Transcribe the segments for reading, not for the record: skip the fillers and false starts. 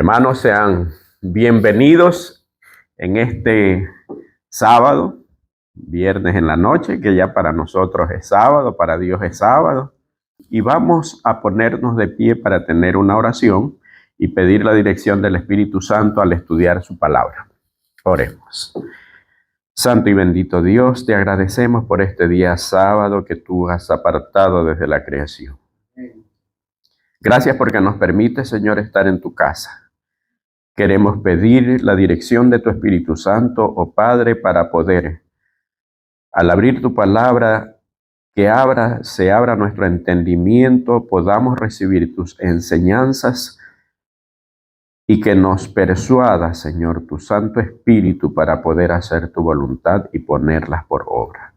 Hermanos, sean bienvenidos en este sábado, viernes en la noche, que ya para nosotros es sábado, para Dios es sábado. Y vamos a ponernos de pie para tener una oración y pedir la dirección del Espíritu Santo al estudiar su palabra. Oremos. Santo y bendito Dios, te agradecemos por este día sábado que tú has apartado desde la creación. Gracias porque nos permite, Señor, estar en tu casa. Queremos pedir la dirección de tu Espíritu Santo, oh Padre, para poder, al abrir tu palabra, que se abra nuestro entendimiento, podamos recibir tus enseñanzas y que nos persuada, Señor, tu Santo Espíritu para poder hacer tu voluntad y ponerlas por obra.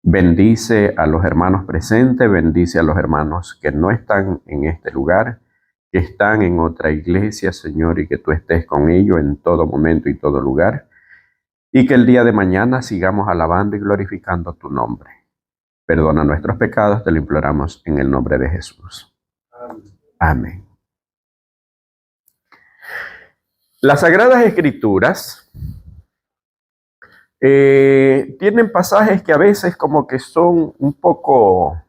Bendice a los hermanos presentes, bendice a los hermanos que no están en este lugar, que están en otra iglesia, Señor, y que tú estés con ellos en todo momento y todo lugar, y que el día de mañana sigamos alabando y glorificando tu nombre. Perdona nuestros pecados, te lo imploramos en el nombre de Jesús. Amén. Las Sagradas Escrituras tienen pasajes que a veces como que son un poco,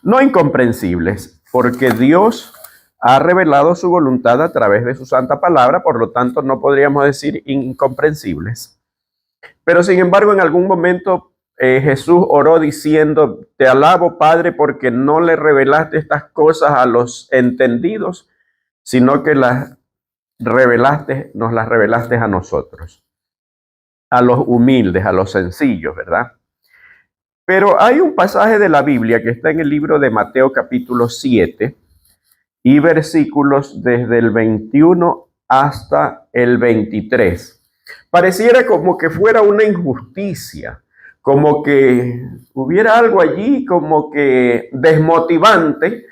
no incomprensibles, porque Dios ha revelado su voluntad a través de su santa palabra, por lo tanto no podríamos decir incomprensibles. Pero sin embargo, en algún momento Jesús oró diciendo, te alabo, Padre, porque no le revelaste estas cosas a los entendidos, sino que nos las revelaste a nosotros, a los humildes, a los sencillos, ¿verdad? Pero hay un pasaje de la Biblia que está en el libro de Mateo capítulo 7, y versículos desde el 21 hasta el 23. Pareciera como que fuera una injusticia, como que hubiera algo allí como que desmotivante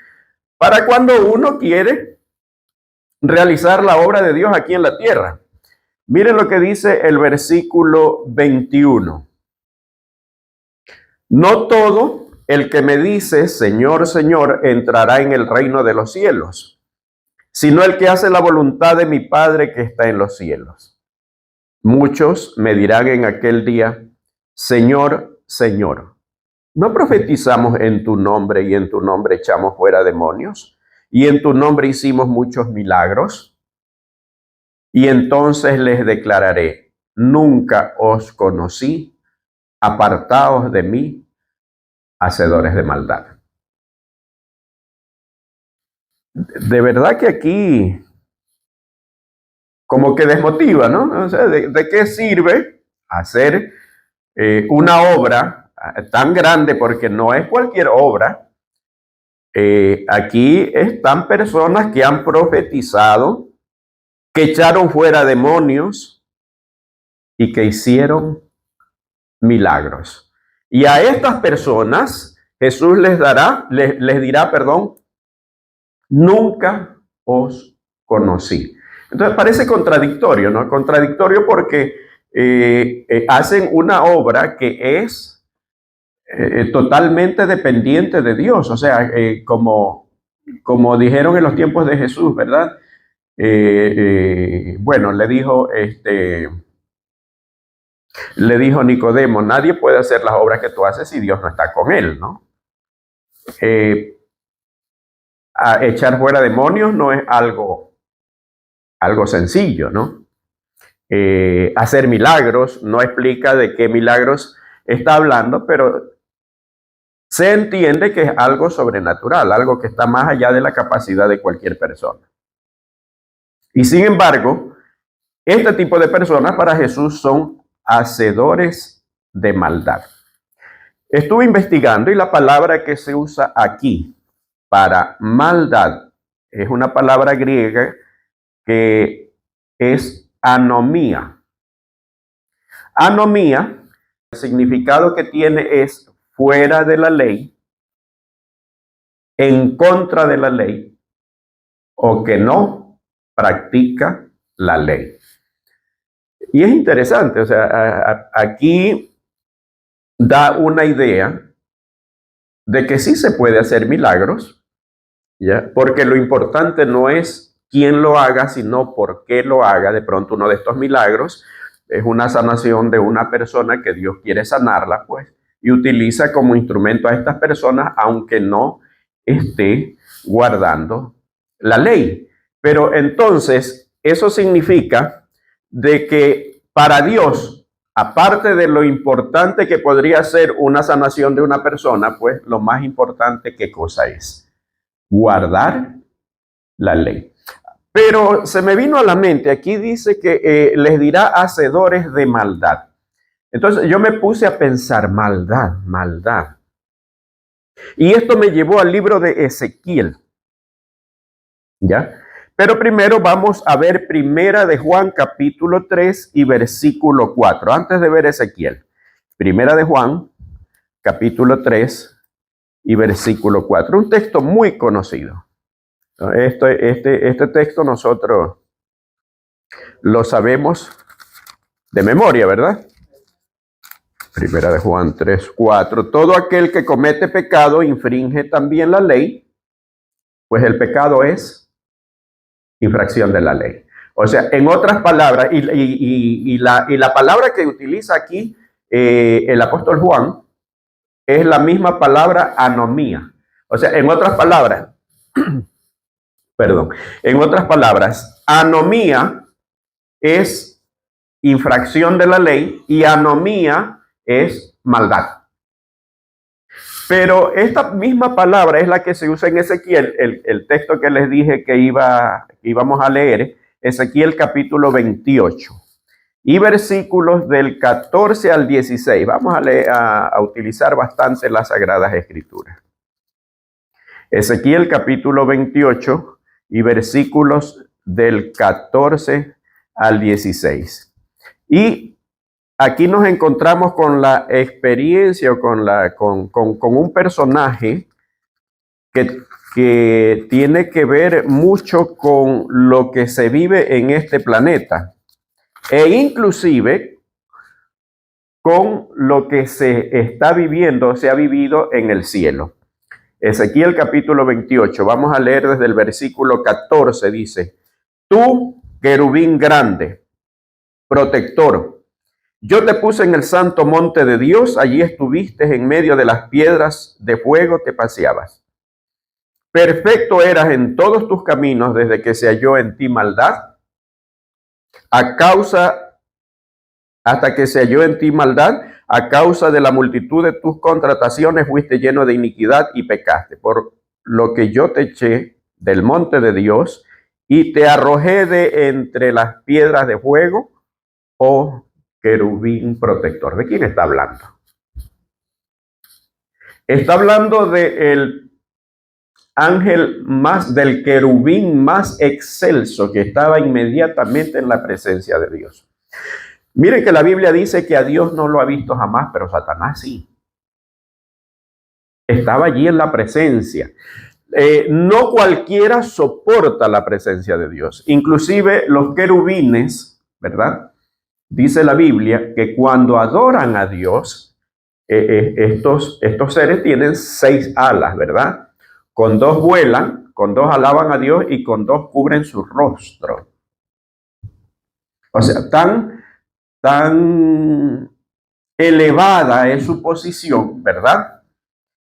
para cuando uno quiere realizar la obra de Dios aquí en la tierra. Miren lo que dice el versículo 21. No todo el que me dice, Señor, Señor, entrará en el reino de los cielos, sino el que hace la voluntad de mi Padre que está en los cielos. Muchos me dirán en aquel día, Señor, Señor, ¿no profetizamos en tu nombre y en tu nombre echamos fuera demonios? ¿Y en tu nombre hicimos muchos milagros? Y entonces les declararé, nunca os conocí, apartaos de mí, hacedores de maldad. De verdad que aquí como que desmotiva, ¿no? O sea, ¿de qué sirve hacer una obra tan grande? Porque no es cualquier obra. Aquí están personas que han profetizado, que echaron fuera demonios y que hicieron milagros. Y a estas personas Jesús les dirá, nunca os conocí. Entonces parece contradictorio, ¿no? Contradictorio porque hacen una obra que es totalmente dependiente de Dios. O sea, como dijeron en los tiempos de Jesús, ¿verdad? Bueno, le dijo Nicodemo, nadie puede hacer las obras que tú haces si Dios no está con él, ¿no? A echar fuera demonios no es algo sencillo, ¿no? Hacer milagros, no explica de qué milagros está hablando, pero se entiende que es algo sobrenatural, algo que está más allá de la capacidad de cualquier persona. Y sin embargo, este tipo de personas para Jesús son hacedores de maldad. Estuve investigando y la palabra que se usa aquí para maldad es una palabra griega que es anomía. Anomía, el significado que tiene es fuera de la ley, en contra de la ley, o que no practica la ley. Y es interesante, o sea, aquí da una idea de que sí se puede hacer milagros, ¿ya? Porque lo importante no es quién lo haga, sino por qué lo haga. De pronto uno de estos milagros es una sanación de una persona que Dios quiere sanarla, pues, y utiliza como instrumento a estas personas, aunque no esté guardando la ley. Pero entonces, eso significa de que para Dios, aparte de lo importante que podría ser una sanación de una persona, pues lo más importante, ¿qué cosa es? Guardar la ley. Pero se me vino a la mente, aquí dice que les dirá hacedores de maldad. Entonces yo me puse a pensar, maldad, maldad. Y esto me llevó al libro de Ezequiel, ¿ya? Pero primero vamos a ver Primera de Juan capítulo 3 y versículo 4. Antes de ver Ezequiel, Primera de Juan capítulo 3 y versículo 4. Un texto muy conocido. Este texto nosotros lo sabemos de memoria, ¿verdad? Primera de Juan 3, 4. Todo aquel que comete pecado infringe también la ley, pues el pecado es infracción de la ley. O sea, en otras palabras, y la palabra que utiliza aquí el apóstol Juan es la misma palabra anomía. O sea, en otras palabras, perdón, en otras palabras, anomía es infracción de la ley y anomía es maldad. Pero esta misma palabra es la que se usa en Ezequiel, el texto que les dije que íbamos a leer, Ezequiel capítulo 28 y versículos del 14 al 16. Vamos a utilizar bastante las Sagradas Escrituras. Ezequiel capítulo 28 y versículos del 14 al 16. Y aquí nos encontramos con la experiencia o con un personaje que tiene que ver mucho con lo que se vive en este planeta e inclusive con lo que se está viviendo, se ha vivido en el cielo. Ezequiel capítulo 28, vamos a leer desde el versículo 14, dice: Tú, querubín grande, protector, yo te puse en el santo monte de Dios, allí estuviste en medio de las piedras de fuego, te paseabas. Perfecto eras en todos tus caminos desde que se halló en ti maldad, hasta que se halló en ti maldad, a causa de la multitud de tus contrataciones fuiste lleno de iniquidad y pecaste, por lo que yo te eché del monte de Dios y te arrojé de entre las piedras de fuego, oh querubín protector. ¿De quién está hablando? Está hablando del ángel del querubín más excelso que estaba inmediatamente en la presencia de Dios. Miren que la Biblia dice que a Dios no lo ha visto jamás, pero Satanás sí. Estaba allí en la presencia. No cualquiera soporta la presencia de Dios. Inclusive los querubines, ¿verdad? Dice la Biblia que cuando adoran a Dios, estos seres tienen 6 alas, ¿verdad? Con 2 vuelan, con 2 alaban a Dios y con 2 cubren su rostro. O sea, tan elevada es su posición, ¿verdad?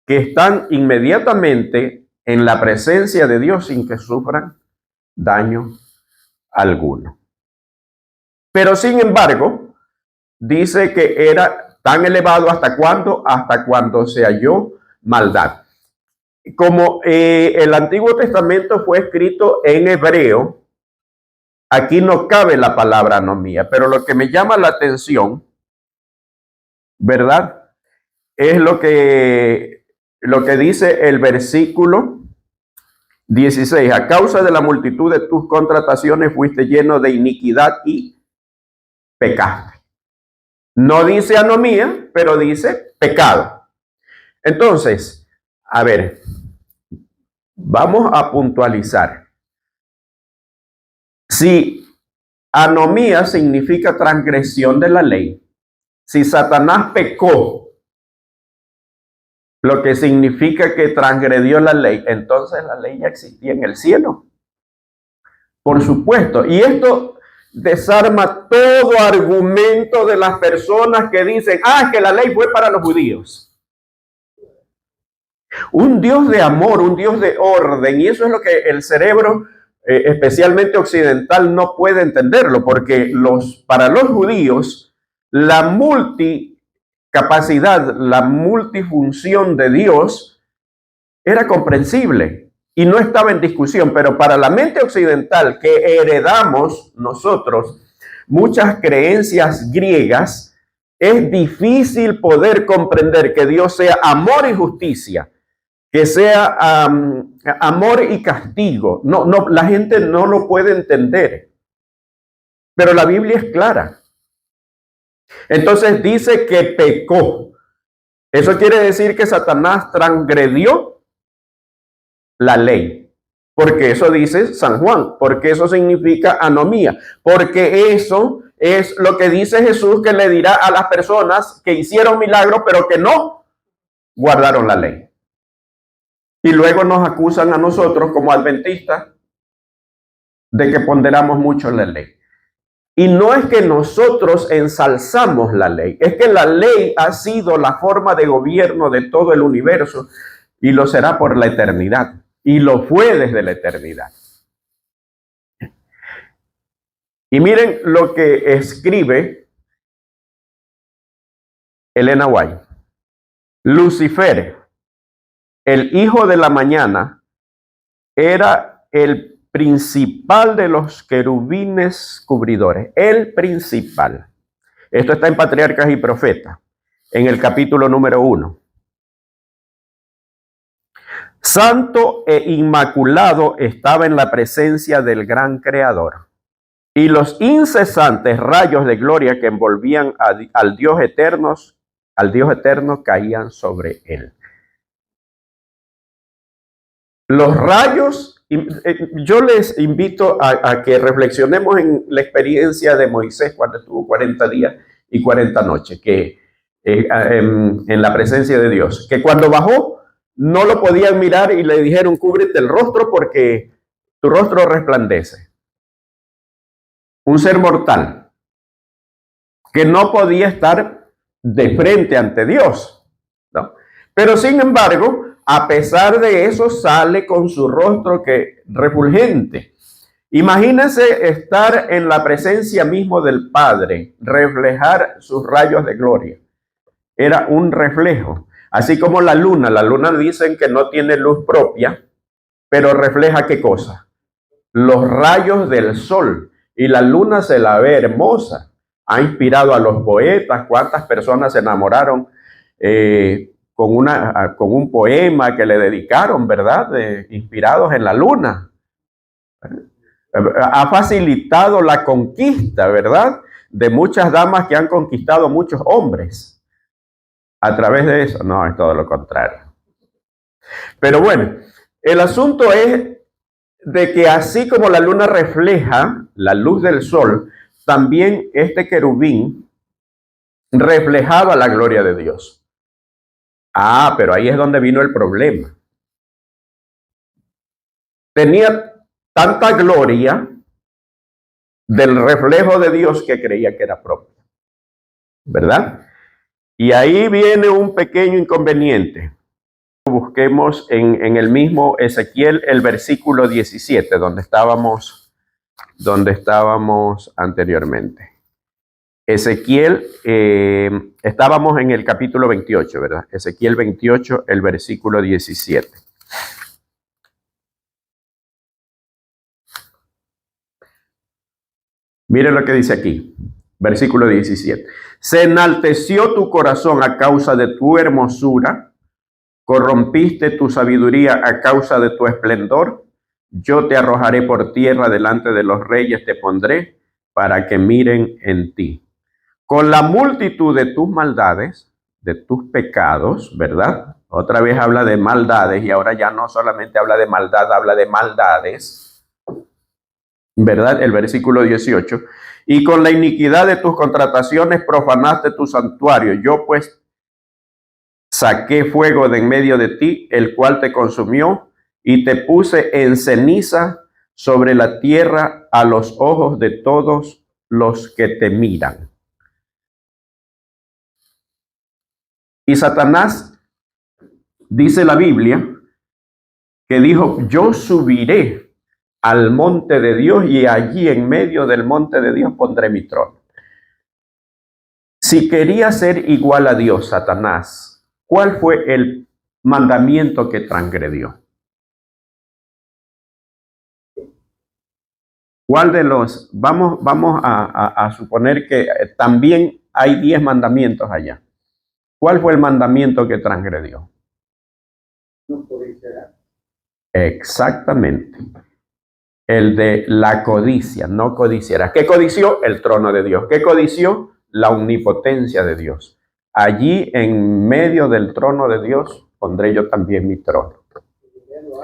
Que están inmediatamente en la presencia de Dios sin que sufran daño alguno. Pero sin embargo, dice que era tan elevado hasta cuando se halló maldad. Como el Antiguo Testamento fue escrito en hebreo, aquí no cabe la palabra anomía, pero lo que me llama la atención, ¿verdad? Es lo que dice el versículo 16. A causa de la multitud de tus contrataciones fuiste lleno de iniquidad y pecaste. No dice anomía, pero dice pecado. Entonces, a ver, vamos a puntualizar. Si anomía significa transgresión de la ley, si Satanás pecó, lo que significa que transgredió la ley, entonces la ley ya existía en el cielo. Por supuesto. Y esto desarma todo argumento de las personas que dicen, que la ley fue para los judíos. Un Dios de amor, un Dios de orden, y eso es lo que el cerebro, especialmente occidental, no puede entenderlo, porque para los judíos, la multicapacidad, la multifunción de Dios era comprensible y no estaba en discusión, pero para la mente occidental que heredamos nosotros muchas creencias griegas, es difícil poder comprender que Dios sea amor y justicia, que sea amor y castigo. No, la gente no lo puede entender. Pero la Biblia es clara. Entonces dice que pecó. Eso quiere decir que Satanás transgredió la ley. Porque eso dice San Juan. Porque eso significa anomía. Porque eso es lo que dice Jesús que le dirá a las personas que hicieron milagros pero que no guardaron la ley. Y luego nos acusan a nosotros como adventistas de que ponderamos mucho la ley. Y no es que nosotros ensalzamos la ley, es que la ley ha sido la forma de gobierno de todo el universo y lo será por la eternidad. Y lo fue desde la eternidad. Y miren lo que escribe Elena White. Lucifer, el hijo de la mañana, era el principal de los querubines cubridores, el principal. Esto está en Patriarcas y Profetas, en el capítulo número 1. Santo e inmaculado estaba en la presencia del gran Creador, y los incesantes rayos de gloria que envolvían al Dios eterno caían sobre él. Los rayos, yo les invito a que reflexionemos en la experiencia de Moisés cuando estuvo 40 días y 40 noches en la presencia de Dios, que cuando bajó no lo podían mirar y le dijeron, cúbrete el rostro porque tu rostro resplandece. Un ser mortal que no podía estar de frente ante Dios, ¿no? Pero sin embargo, a pesar de eso, sale con su rostro refulgente. Imagínense estar en la presencia mismo del Padre, reflejar sus rayos de gloria. Era un reflejo. Así como la luna dicen que no tiene luz propia, pero refleja ¿qué cosa? Los rayos del sol. Y la luna se la ve hermosa. Ha inspirado a los poetas. ¿Cuántas personas se enamoraron con un poema que le dedicaron, ¿verdad? Inspirados en la luna. Ha facilitado la conquista, ¿verdad? De muchas damas que han conquistado muchos hombres. A través de eso, no, es todo lo contrario. Pero bueno, el asunto es de que así como la luna refleja la luz del sol, también este querubín reflejaba la gloria de Dios. Pero ahí es donde vino el problema. Tenía tanta gloria del reflejo de Dios que creía que era propio, ¿verdad? Y ahí viene un pequeño inconveniente. Busquemos en el mismo Ezequiel el versículo 17, donde estábamos anteriormente. Ezequiel, estábamos en el capítulo 28, ¿verdad? Ezequiel 28, el versículo 17. Miren lo que dice aquí, versículo 17. Se enalteció tu corazón a causa de tu hermosura, corrompiste tu sabiduría a causa de tu esplendor. Yo te arrojaré por tierra delante de los reyes, te pondré para que miren en ti. Con la multitud de tus maldades, de tus pecados, ¿verdad? Otra vez habla de maldades y ahora ya no solamente habla de maldad, habla de maldades, ¿verdad? El versículo 18. Y con la iniquidad de tus contrataciones profanaste tu santuario. Yo pues saqué fuego de en medio de ti, el cual te consumió, y te puse en ceniza sobre la tierra a los ojos de todos los que te miran. Y Satanás, dice la Biblia, que dijo, yo subiré al monte de Dios y allí en medio del monte de Dios pondré mi trono. Si quería ser igual a Dios, Satanás, ¿cuál fue el mandamiento que transgredió? ¿Cuál de los? Vamos a suponer que también hay 10 mandamientos allá. ¿Cuál fue el mandamiento que transgredió? No codiciarás. Exactamente. El de la codicia, no codiciarás. ¿Qué codició? El trono de Dios. ¿Qué codició? La omnipotencia de Dios. Allí en medio del trono de Dios pondré yo también mi trono.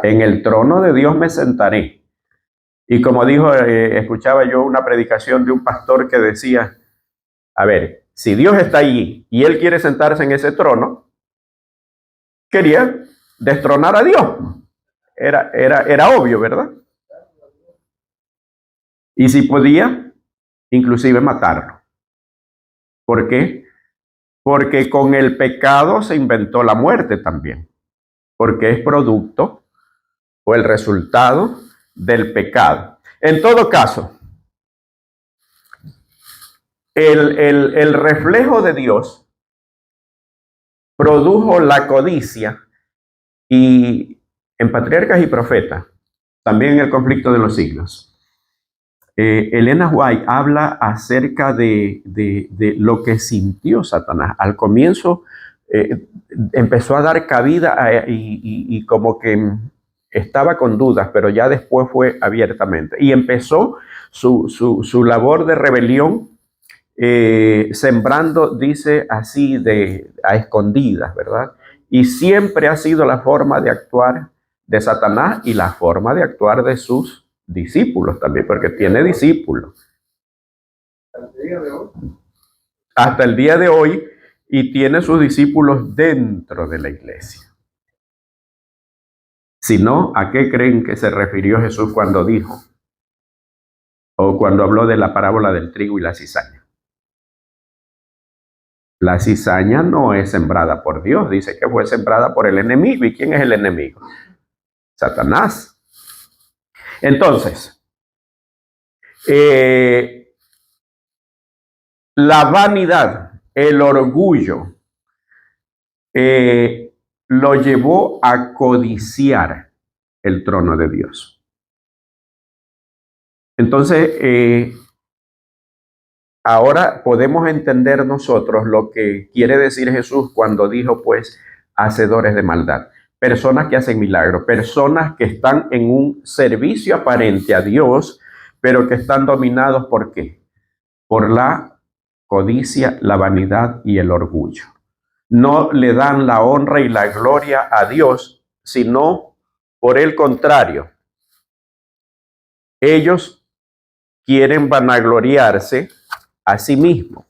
En el trono de Dios me sentaré. Y como dijo, escuchaba yo una predicación de un pastor que decía, a ver, si Dios está allí y él quiere sentarse en ese trono, quería destronar a Dios. Era obvio, ¿verdad? Y si podía, inclusive matarlo. ¿Por qué? Porque con el pecado se inventó la muerte también. Porque es producto o el resultado del pecado. En todo caso, el reflejo de Dios produjo la codicia y en Patriarcas y Profetas, también en el conflicto de los siglos. Elena White habla acerca de lo que sintió Satanás. Al comienzo empezó a dar cabida y como que estaba con dudas, pero ya después fue abiertamente. Y empezó su labor de rebelión, sembrando, dice así, a escondidas, ¿verdad? Y siempre ha sido la forma de actuar de Satanás y la forma de actuar de sus discípulos también, porque tiene discípulos. Hasta el día de hoy, y tiene sus discípulos dentro de la iglesia. Si no, ¿a qué creen que se refirió Jesús cuando dijo, o cuando habló de la parábola del trigo y la cizaña? La cizaña no es sembrada por Dios, dice que fue sembrada por el enemigo. ¿Y quién es el enemigo? Satanás. Entonces, la vanidad, el orgullo, lo llevó a codiciar el trono de Dios. Entonces, ahora podemos entender nosotros lo que quiere decir Jesús cuando dijo, pues, hacedores de maldad. Personas que hacen milagros, personas que están en un servicio aparente a Dios, pero que están dominados ¿por qué? Por la codicia, la vanidad y el orgullo. No le dan la honra y la gloria a Dios, sino por el contrario. Ellos quieren vanagloriarse a sí mismos.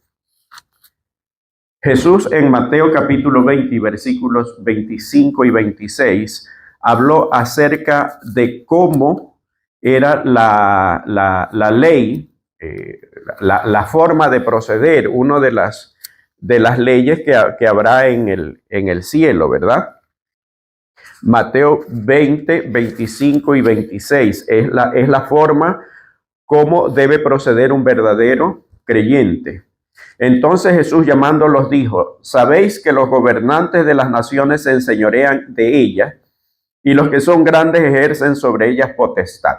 Jesús en Mateo capítulo 20, versículos 25 y 26, habló acerca de cómo era la ley, la forma de proceder, una de las leyes que habrá en el cielo, ¿verdad? Mateo 20, 25 y 26 es la forma como debe proceder un verdadero creyente. Entonces Jesús llamándolos dijo, sabéis que los gobernantes de las naciones se enseñorean de ellas y los que son grandes ejercen sobre ellas potestad.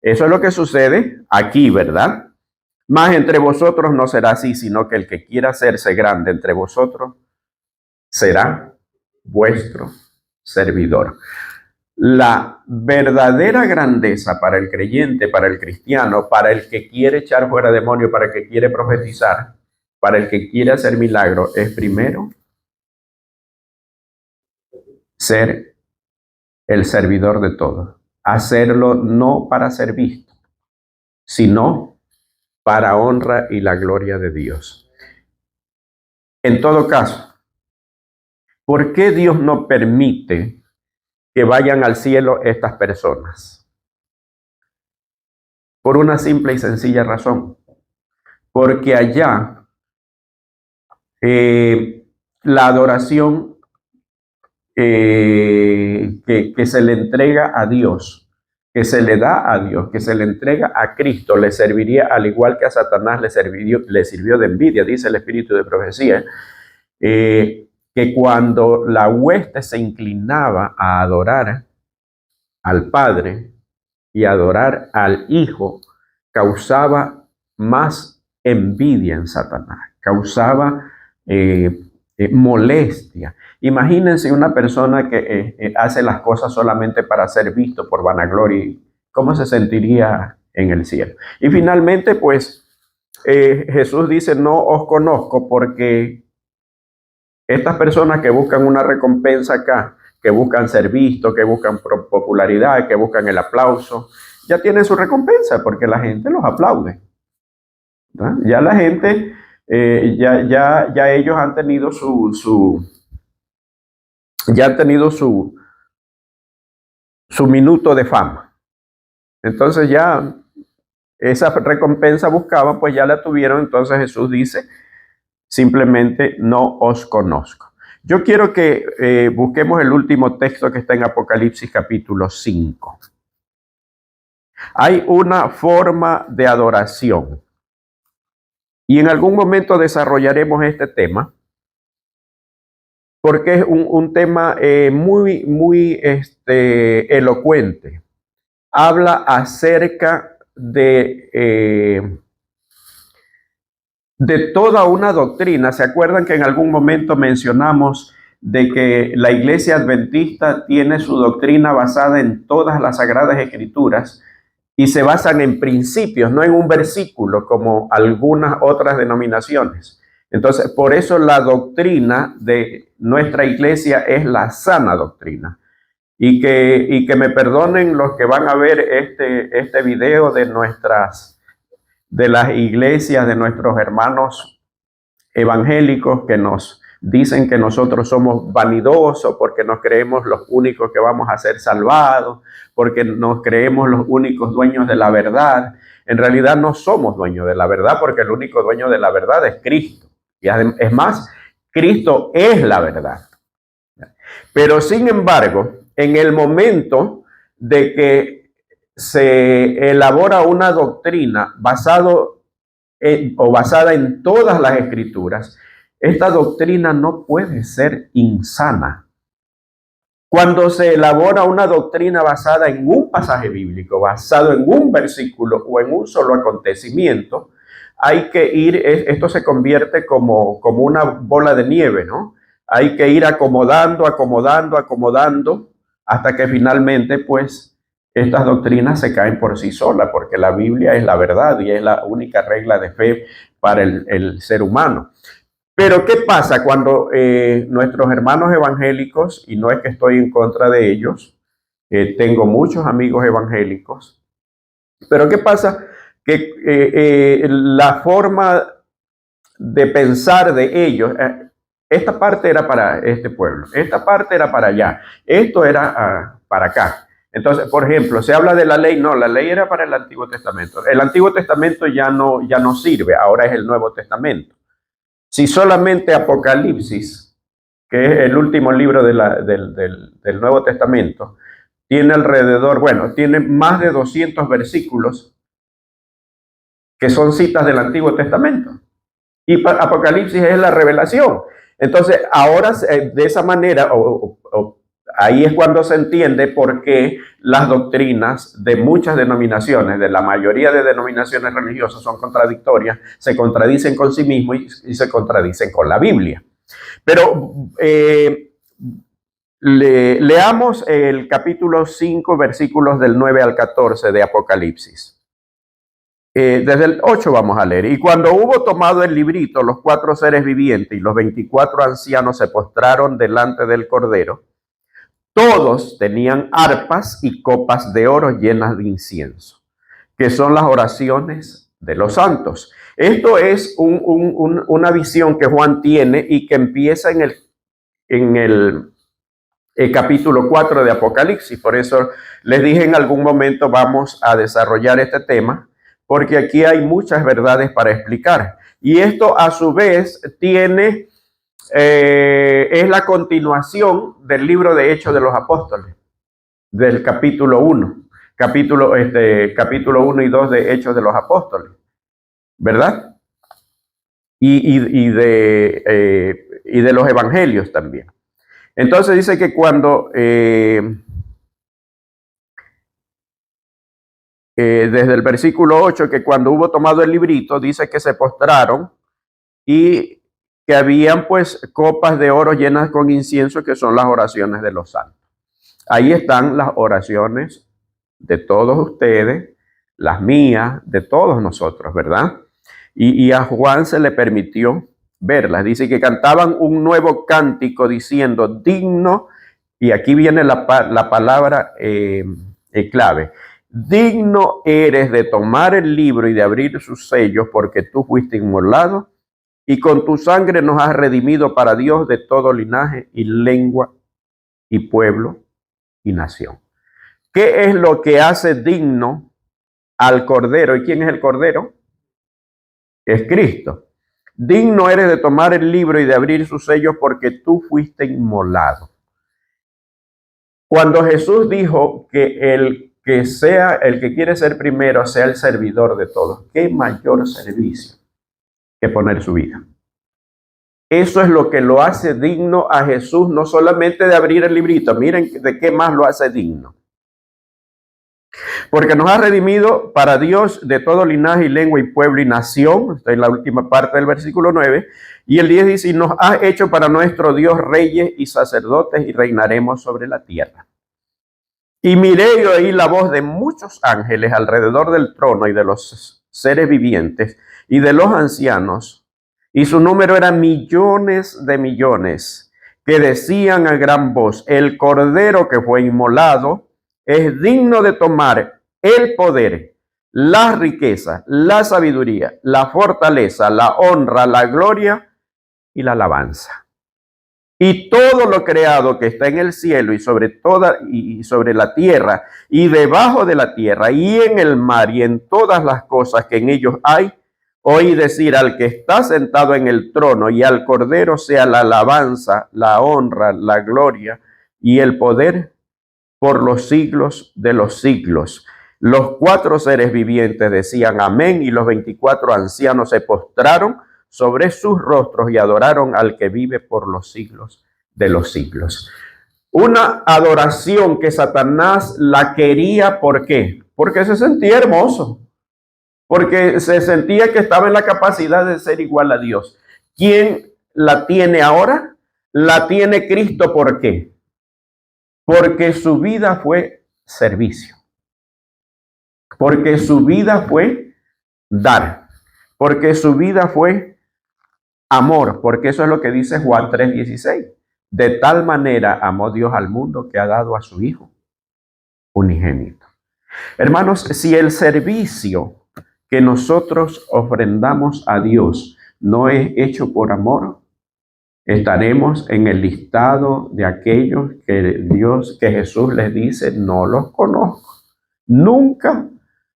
Eso es lo que sucede aquí, ¿verdad? Mas entre vosotros no será así, sino que el que quiera hacerse grande entre vosotros será vuestro servidor. La verdadera grandeza para el creyente, para el cristiano, para el que quiere echar fuera demonios, para el que quiere profetizar, para el que quiere hacer milagros, es primero ser el servidor de todos. Hacerlo no para ser visto, sino para honra y la gloria de Dios. En todo caso, ¿por qué Dios no permite que vayan al cielo estas personas? por una simple y sencilla razón. Porque allá la adoración que se le entrega a Dios, que se le da a Dios, que se le entrega a Cristo, le serviría al igual que a Satanás le sirvió de envidia, dice el Espíritu de Profecía, que cuando la hueste se inclinaba a adorar al Padre y adorar al Hijo, causaba más envidia en Satanás, causaba molestia. Imagínense una persona que hace las cosas solamente para ser visto por vanagloria, ¿cómo se sentiría en el cielo? Y finalmente, pues, Jesús dice, no os conozco, porque estas personas que buscan una recompensa acá, que buscan ser vistos, que buscan popularidad, que buscan el aplauso, ya tienen su recompensa porque la gente los aplaude, ¿no? Ya la gente, ya ellos han tenido ya han tenido su minuto de fama. Entonces ya esa recompensa buscaban, pues ya la tuvieron. Entonces Jesús dice, simplemente no os conozco. Yo quiero que busquemos el último texto que está en Apocalipsis capítulo 5. Hay una forma de adoración. Y en algún momento desarrollaremos este tema, porque es un tema muy elocuente. Habla acerca de toda una doctrina. ¿Se acuerdan que en algún momento mencionamos de que la Iglesia Adventista tiene su doctrina basada en todas las Sagradas Escrituras y se basan en principios, no en un versículo como algunas otras denominaciones? Entonces, por eso la doctrina de nuestra iglesia es la sana doctrina. Y que me perdonen los que van a ver este video de las iglesias, de nuestros hermanos evangélicos que nos dicen que nosotros somos vanidosos porque nos creemos los únicos que vamos a ser salvados, porque nos creemos los únicos dueños de la verdad. En realidad no somos dueños de la verdad, porque el único dueño de la verdad es Cristo. Y es más, Cristo es la verdad. Pero sin embargo, en el momento de que se elabora una doctrina basada en todas las escrituras, esta doctrina no puede ser insana. Cuando se elabora una doctrina basada en un pasaje bíblico, basado en un versículo o en un solo acontecimiento, hay que ir, esto se convierte como una bola de nieve, ¿no? Hay que ir acomodando hasta que finalmente, pues, estas doctrinas se caen por sí solas, porque la Biblia es la verdad y es la única regla de fe para el ser humano. Pero ¿qué pasa cuando nuestros hermanos evangélicos, y no es que estoy en contra de ellos, tengo muchos amigos evangélicos, pero ¿qué pasa? Que la forma de pensar de ellos, esta parte era para este pueblo, esta parte era para allá, esto era para acá. Entonces, por ejemplo, se habla de la ley, no, la ley era para el Antiguo Testamento. El Antiguo Testamento ya no sirve, ahora es el Nuevo Testamento. Si solamente Apocalipsis, que es el último libro del Nuevo Testamento, tiene tiene más de 200 versículos que son citas del Antiguo Testamento. Y Apocalipsis es la revelación. Entonces, ahora de esa manera, ahí es cuando se entiende por qué las doctrinas de muchas denominaciones, de la mayoría de denominaciones religiosas, son contradictorias, se contradicen con sí mismos y se contradicen con la Biblia. Pero leamos el capítulo 5, versículos del 9 al 14 de Apocalipsis. Desde el 8 vamos a leer. Y cuando hubo tomado el librito, los 4 seres vivientes y los 24 ancianos se postraron delante del Cordero. Todos tenían arpas y copas de oro llenas de incienso, que son las oraciones de los santos. Esto es una visión que Juan tiene y que empieza en el capítulo 4 de Apocalipsis. Por eso les dije en algún momento vamos a desarrollar este tema, porque aquí hay muchas verdades para explicar. Y esto a su vez tiene, es la continuación del libro de Hechos de los Apóstoles, del capítulo 1, capítulo 1 y 2 de Hechos de los Apóstoles, ¿verdad? Y de los evangelios también. Entonces dice que cuando, desde el versículo 8, que cuando hubo tomado el librito, dice que se postraron y que habían pues copas de oro llenas con incienso, que son las oraciones de los santos. Ahí están las oraciones de todos ustedes, las mías, de todos nosotros, ¿verdad? Y a Juan se le permitió verlas. Dice que cantaban un nuevo cántico diciendo, digno, y aquí viene la palabra clave, digno eres de tomar el libro y de abrir sus sellos, porque tú fuiste inmolado y con tu sangre nos has redimido para Dios de todo linaje y lengua y pueblo y nación. ¿Qué es lo que hace digno al Cordero? ¿Y quién es el Cordero? Es Cristo. Digno eres de tomar el libro y de abrir sus sellos, porque tú fuiste inmolado. Cuando Jesús dijo que el que quiere ser primero sea el servidor de todos, ¿qué mayor servicio que poner su vida? Eso es lo que lo hace digno a Jesús, no solamente de abrir el librito. Miren de qué más lo hace digno. Porque nos ha redimido para Dios de todo linaje y lengua y pueblo y nación. Está en la última parte del versículo 9. Y el 10 dice, y nos ha hecho para nuestro Dios reyes y sacerdotes y reinaremos sobre la tierra. Y miré y oí la voz de muchos ángeles alrededor del trono y de los seres vivientes y de los ancianos. Y su número era millones de millones, que decían a gran voz, el Cordero que fue inmolado es digno de tomar el poder, la riqueza, la sabiduría, la fortaleza, la honra, la gloria y la alabanza. Y todo lo creado que está en el cielo y sobre la tierra y debajo de la tierra y en el mar y en todas las cosas que en ellos hay, oí decir al que está sentado en el trono y al Cordero sea la alabanza, la honra, la gloria y el poder por los siglos de los siglos. Los 4 seres vivientes decían amén, y los 24 ancianos se postraron sobre sus rostros y adoraron al que vive por los siglos de los siglos. Una adoración que Satanás la quería, ¿por qué? Porque se sentía hermoso, porque se sentía que estaba en la capacidad de ser igual a Dios. ¿Quién la tiene ahora? La tiene Cristo, ¿por qué? Porque su vida fue servicio, porque su vida fue dar, porque su vida fue amor, porque eso es lo que dice Juan 3:16. De tal manera amó Dios al mundo que ha dado a su Hijo unigénito. Hermanos, si el servicio que nosotros ofrendamos a Dios no es hecho por amor, estaremos en el listado de aquellos que Jesús les dice, no los conozco, nunca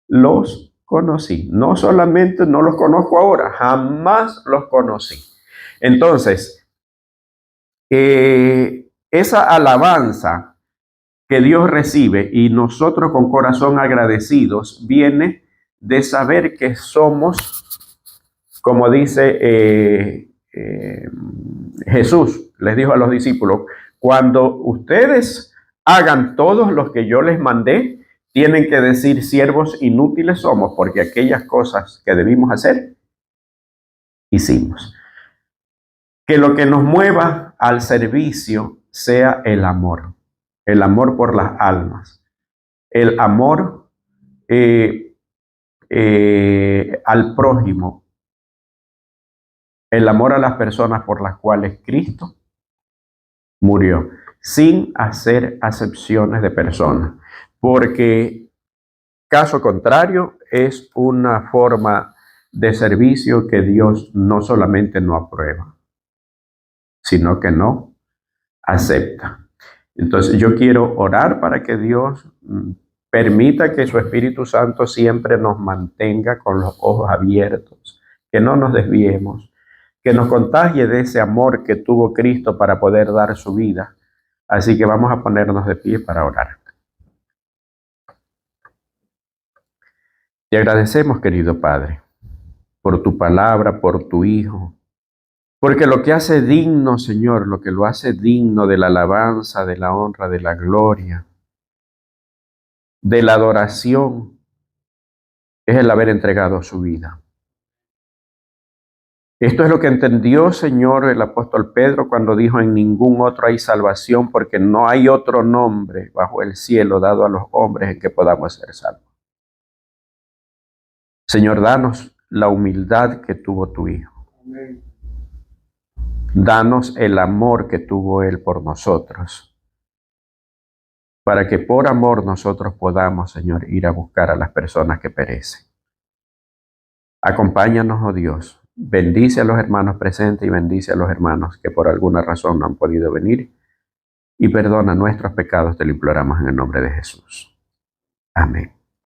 los conocí. No solamente no los conozco ahora, jamás los conocí. Entonces, esa alabanza que Dios recibe y nosotros con corazón agradecidos viene de saber que somos, como dice Jesús les dijo a los discípulos, cuando ustedes hagan todos los que yo les mandé, tienen que decir siervos inútiles somos, porque aquellas cosas que debimos hacer, hicimos. Que lo que nos mueva al servicio sea el amor por las almas, el amor al prójimo, el amor a las personas por las cuales Cristo murió, sin hacer acepciones de personas, porque caso contrario es una forma de servicio que Dios no solamente no aprueba, sino que no acepta. Entonces yo quiero orar para que Dios Permita que su Espíritu Santo siempre nos mantenga con los ojos abiertos, que no nos desviemos, que nos contagie de ese amor que tuvo Cristo para poder dar su vida. Así que vamos a ponernos de pie para orar. Te agradecemos, querido Padre, por tu palabra, por tu Hijo, porque lo que hace digno, Señor, lo que lo hace digno de la alabanza, de la honra, de la gloria, de la adoración, es el haber entregado su vida. Esto es lo que entendió, Señor, el apóstol Pedro cuando dijo: en ningún otro hay salvación, porque no hay otro nombre bajo el cielo dado a los hombres en que podamos ser salvos. Señor, danos la humildad que tuvo tu Hijo. Amén. Danos el amor que tuvo Él por nosotros, para que por amor nosotros podamos, Señor, ir a buscar a las personas que perecen. Acompáñanos, oh Dios. Bendice a los hermanos presentes y bendice a los hermanos que por alguna razón no han podido venir. Y perdona nuestros pecados, te lo imploramos en el nombre de Jesús. Amén.